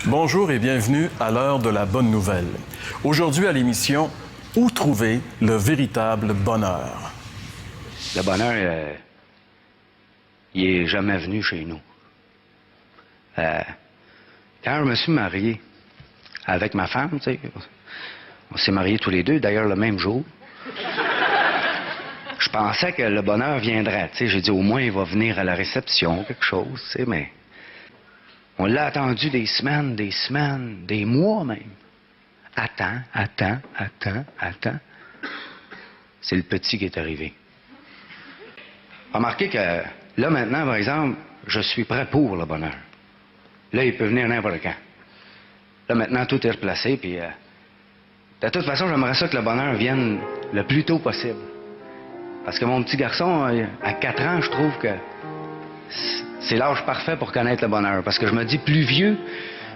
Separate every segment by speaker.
Speaker 1: Bonjour et bienvenue à l'heure de la bonne nouvelle. Aujourd'hui à l'émission, où trouver le véritable bonheur?
Speaker 2: Le bonheur, il est jamais venu chez nous. Quand je me suis marié avec ma femme, tu sais, on s'est mariés tous les deux, d'ailleurs le même jour. Je pensais que le bonheur viendrait, tu sais. J'ai dit au moins il va venir à la réception, quelque chose, tu sais, mais on l'a attendu des semaines, des mois même. Attends. C'est le petit qui est arrivé. Remarquez que là, maintenant, par exemple, je suis prêt pour le bonheur. Là, il peut venir n'importe quand. Là, maintenant, tout est replacé, puis de toute façon, j'aimerais ça que le bonheur vienne le plus tôt possible. Parce que mon petit garçon, à 4 ans, je trouve que c'est l'âge parfait pour connaître le bonheur. Parce que je me dis, plus vieux,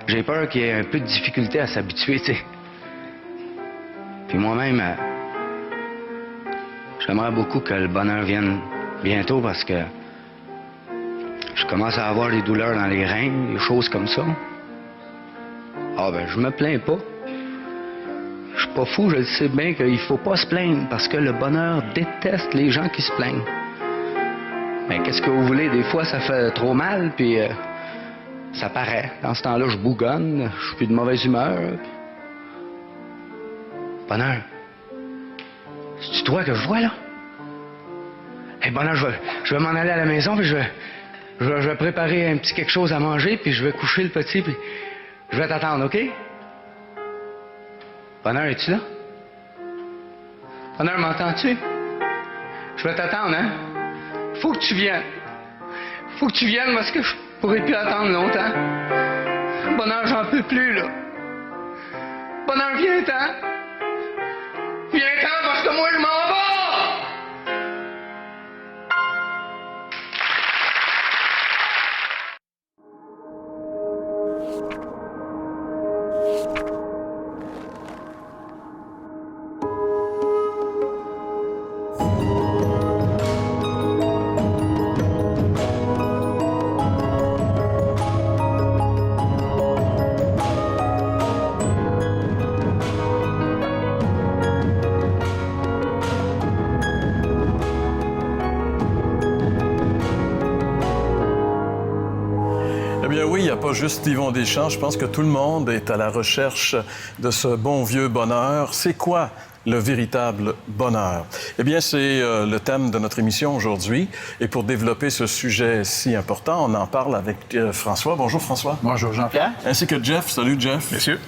Speaker 2: j'ai peur qu'il y ait un peu de difficulté à s'habituer, tu sais. Puis moi-même, j'aimerais beaucoup que le bonheur vienne bientôt parce que je commence à avoir des douleurs dans les reins, des choses comme ça. Ah ben, je me plains pas. Je suis pas fou, je le sais bien qu'il faut pas se plaindre parce que le bonheur déteste les gens qui se plaignent. Mais qu'est-ce que vous voulez? Des fois, ça fait trop mal, puis ça paraît. Dans ce temps-là, je bougonne, je suis de mauvaise humeur. Bonheur, c'est-tu toi que je vois, là? Hey, bonheur, je vais m'en aller à la maison, puis je vais préparer un petit quelque chose à manger, puis je vais coucher le petit, puis je vais t'attendre, OK? Bonheur, es-tu là? Bonheur, m'entends-tu? Je vais t'attendre, hein? Faut que tu viennes. Faut que tu viennes parce que je pourrais plus attendre longtemps. Bonheur, j'en peux plus, là. Bonheur, viens-t'en. Viens-t'en parce que moi, je m'en vais!
Speaker 1: Pas juste Yvon Deschamps, je pense que tout le monde est à la recherche de ce bon vieux bonheur. C'est quoi le véritable bonheur? Eh bien, c'est le thème de notre émission aujourd'hui. Et pour développer ce sujet si important, on en parle avec François. Bonjour François.
Speaker 3: Bonjour Jean-Pierre.
Speaker 1: Ainsi que Jeff. Salut Jeff.
Speaker 3: Messieurs.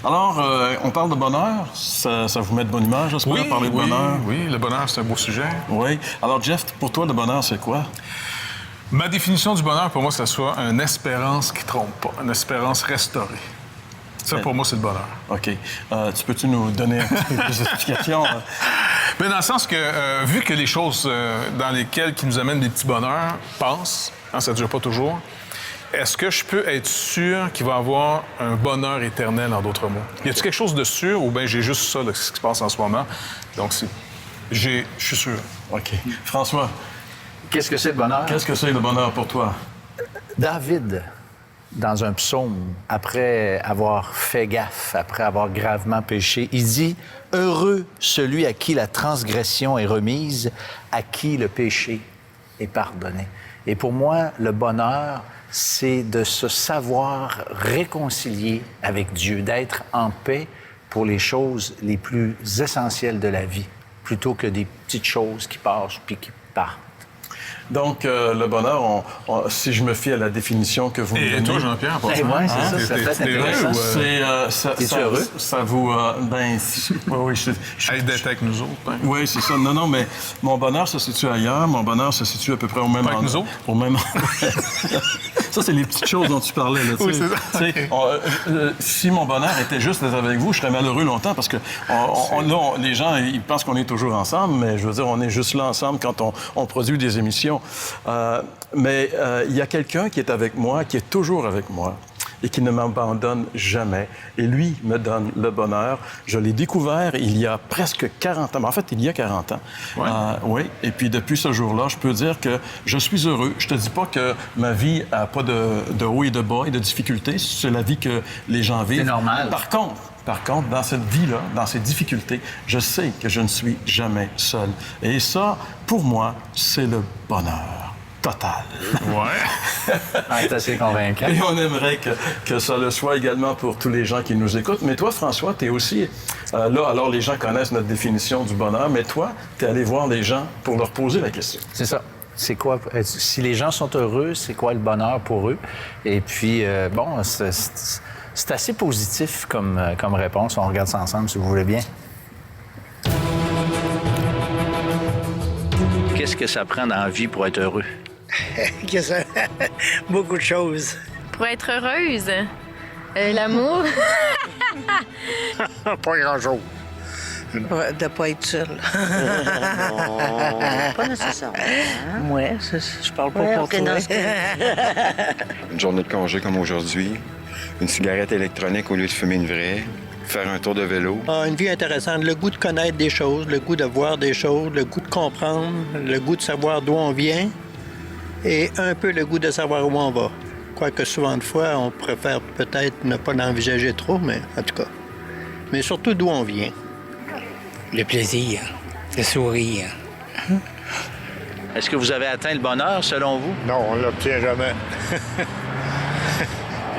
Speaker 1: Alors, on parle de bonheur. Ça vous met de bonne humeur, j'espère, parler de bonheur?
Speaker 3: Oui, le bonheur, c'est un beau sujet.
Speaker 1: Oui. Alors Jeff, pour toi, le bonheur, c'est quoi?
Speaker 3: Ma définition du bonheur, pour moi, c'est soit une espérance qui trompe pas, une espérance restaurée. Ça, pour moi, c'est le bonheur.
Speaker 1: OK. Tu peux-tu nous donner un peu plus d'explications?
Speaker 3: Mais dans le sens que, vu que les choses dans lesquelles qui nous amènent des petits bonheurs passent, hein, ça ne dure pas toujours, est-ce que je peux être sûr qu'il va y avoir un bonheur éternel, en d'autres mots? Y a-t-il quelque chose de sûr ou bien j'ai juste ça, là, ce qui se passe en ce moment? Donc, je suis sûr.
Speaker 1: OK. François?
Speaker 4: Qu'est-ce que c'est le bonheur?
Speaker 1: Qu'est-ce que c'est le bonheur pour toi?
Speaker 4: David, dans un psaume, après avoir fait gaffe, après avoir gravement péché, il dit « Heureux celui à qui la transgression est remise, à qui le péché est pardonné. » Et pour moi, le bonheur, c'est de se savoir réconcilier avec Dieu, d'être en paix pour les choses les plus essentielles de la vie, plutôt que des petites choses qui passent puis qui partent.
Speaker 1: Donc, le bonheur, si je me fie à la décision que vous me donnez...
Speaker 3: Et toi, Jean-Pierre, pour ça?
Speaker 4: Oui, c'est ça. Ça fait intéressant.
Speaker 1: C'est
Speaker 4: heureux?
Speaker 1: Ça vous... oui,
Speaker 3: d'être avec nous autres. Hein?
Speaker 1: Oui, c'est ça. Non, mais mon bonheur se situe ailleurs. Mon bonheur se situe à peu près au même endroit.
Speaker 3: Avec nous autres?
Speaker 1: Au même Ça, c'est les petites choses dont tu parlais. Là,
Speaker 3: oui, c'est ça.
Speaker 1: Si mon bonheur était juste d'être avec vous, je serais malheureux longtemps parce que là, les gens, ils pensent qu'on est toujours ensemble, mais je veux dire, on est juste là ensemble quand on produit des émissions. Mais il y a quelqu'un qui est avec moi, qui est toujours avec moi. et qui ne m'abandonne jamais. Et lui me donne le bonheur. Je l'ai découvert il y a presque 40 ans. En fait, il y a 40 ans.
Speaker 3: Ouais.
Speaker 1: Oui, et puis depuis ce jour-là, je peux dire que je suis heureux. Je te dis pas que ma vie n'a pas de haut et de bas et de difficultés. C'est la vie que les gens vivent.
Speaker 4: C'est normal.
Speaker 1: Par contre, dans cette vie-là, dans ces difficultés, je sais que je ne suis jamais seul. Et ça, pour moi, c'est le bonheur total.
Speaker 3: Ouais.
Speaker 4: C'est assez convaincant.
Speaker 1: Et on aimerait que ça le soit également pour tous les gens qui nous écoutent. Mais toi, François, tu es aussi là. Alors, les gens connaissent notre définition du bonheur, mais toi, tu es allé voir les gens pour leur poser la question.
Speaker 4: C'est ça. C'est quoi, si les gens sont heureux, c'est quoi le bonheur pour eux? Et puis, bon, c'est assez positif comme réponse. On regarde ça ensemble, si vous voulez bien. Qu'est-ce que ça prend dans la vie pour être heureux?
Speaker 5: Beaucoup de choses.
Speaker 6: Pour être heureuse, l'amour.
Speaker 5: Pas grand-chose. De ne pas être seul.
Speaker 7: Pas nécessairement.
Speaker 5: Moi, je parle pas pour toi.
Speaker 8: Une journée de congé comme aujourd'hui, une cigarette électronique au lieu de fumer une vraie, faire un tour de vélo.
Speaker 9: Une vie intéressante, le goût de connaître des choses, le goût de voir des choses, le goût de comprendre, le goût de savoir d'où on vient et un peu le goût de savoir où on va. Quoique souvent de fois, on préfère peut-être ne pas l'envisager trop, mais en tout cas. Mais surtout d'où on vient.
Speaker 5: Le plaisir, le sourire.
Speaker 4: Est-ce que vous avez atteint le bonheur, selon vous?
Speaker 9: Non, on ne l'obtient jamais.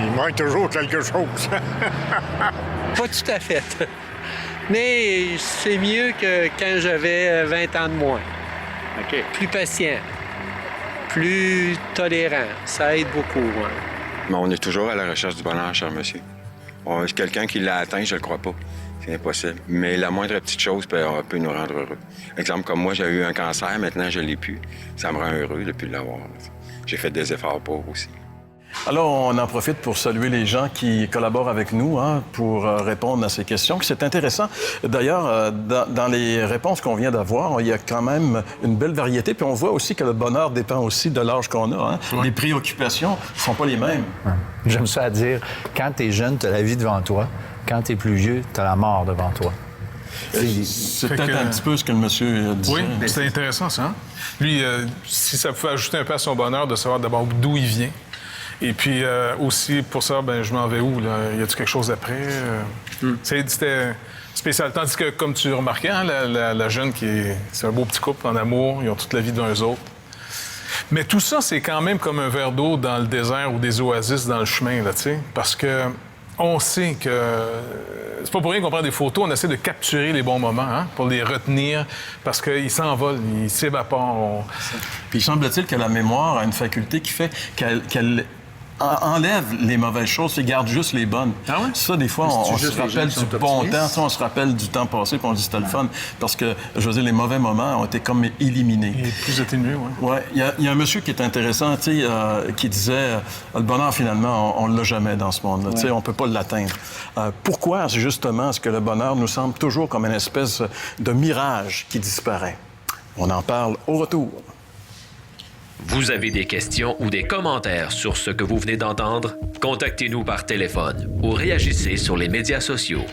Speaker 9: Il manque toujours quelque chose.
Speaker 10: Pas tout à fait. Mais c'est mieux que quand j'avais 20 ans de moins.
Speaker 4: OK.
Speaker 10: Plus patient, plus tolérant. Ça aide beaucoup. Hein.
Speaker 8: Mais on est toujours à la recherche du bonheur, cher monsieur. Quelqu'un qui l'a atteint, je le crois pas. C'est impossible. Mais la moindre petite chose peut nous rendre heureux. Exemple, comme moi, j'ai eu un cancer, maintenant je l'ai plus. Ça me rend heureux depuis l'avoir. J'ai fait des efforts pour aussi.
Speaker 1: Alors, on en profite pour saluer les gens qui collaborent avec nous pour répondre à ces questions. C'est intéressant. D'ailleurs, dans les réponses qu'on vient d'avoir, il y a quand même une belle variété. Puis on voit aussi que le bonheur dépend aussi de l'âge qu'on a. Ouais. Les préoccupations ne sont pas les mêmes.
Speaker 4: Ouais. J'aime ça à dire, quand t'es jeune, t'as la vie devant toi. Quand t'es plus vieux, t'as la mort devant toi.
Speaker 1: C'est peut-être un petit peu ce que le monsieur disait.
Speaker 3: Oui, c'est intéressant, ça. Hein? Lui, si ça pouvait ajouter un peu à son bonheur de savoir d'abord d'où il vient. Et puis aussi, pour ça, je m'en vais où? Là? Y a-t-il quelque chose après? C'était spécial. Tandis que, comme tu remarquais, hein, la jeune c'est un beau petit couple en amour. Ils ont toute la vie d'un autres. Mais tout ça, c'est quand même comme un verre d'eau dans le désert ou des oasis dans le chemin, là, tu sais. Parce que on sait que c'est pas pour rien qu'on prend des photos. On essaie de capturer les bons moments, hein, pour les retenir, parce qu'ils s'envolent, ils s'évaporent.
Speaker 1: Puis il semble-t-il que la mémoire a une faculté qui fait qu'elle enlève les mauvaises choses et garde juste les bonnes.
Speaker 3: Ah ouais?
Speaker 1: Ça, des fois, on se rappelle du bon temps. Ça, on se rappelle du temps passé, puis on dit c'était le fun. Parce que, je veux dire, les mauvais moments ont été comme éliminés.
Speaker 3: Et plus atténués, oui.
Speaker 1: Oui. Il y a un monsieur qui est intéressant, tu sais, qui disait le bonheur, finalement, on ne l'a jamais dans ce monde-là. Tu sais, on ne peut pas l'atteindre. Pourquoi, justement, est-ce que le bonheur nous semble toujours comme une espèce de mirage qui disparaît? On en parle au retour.
Speaker 11: Vous avez des questions ou des commentaires sur ce que vous venez d'entendre? Contactez-nous par téléphone ou réagissez sur les médias sociaux.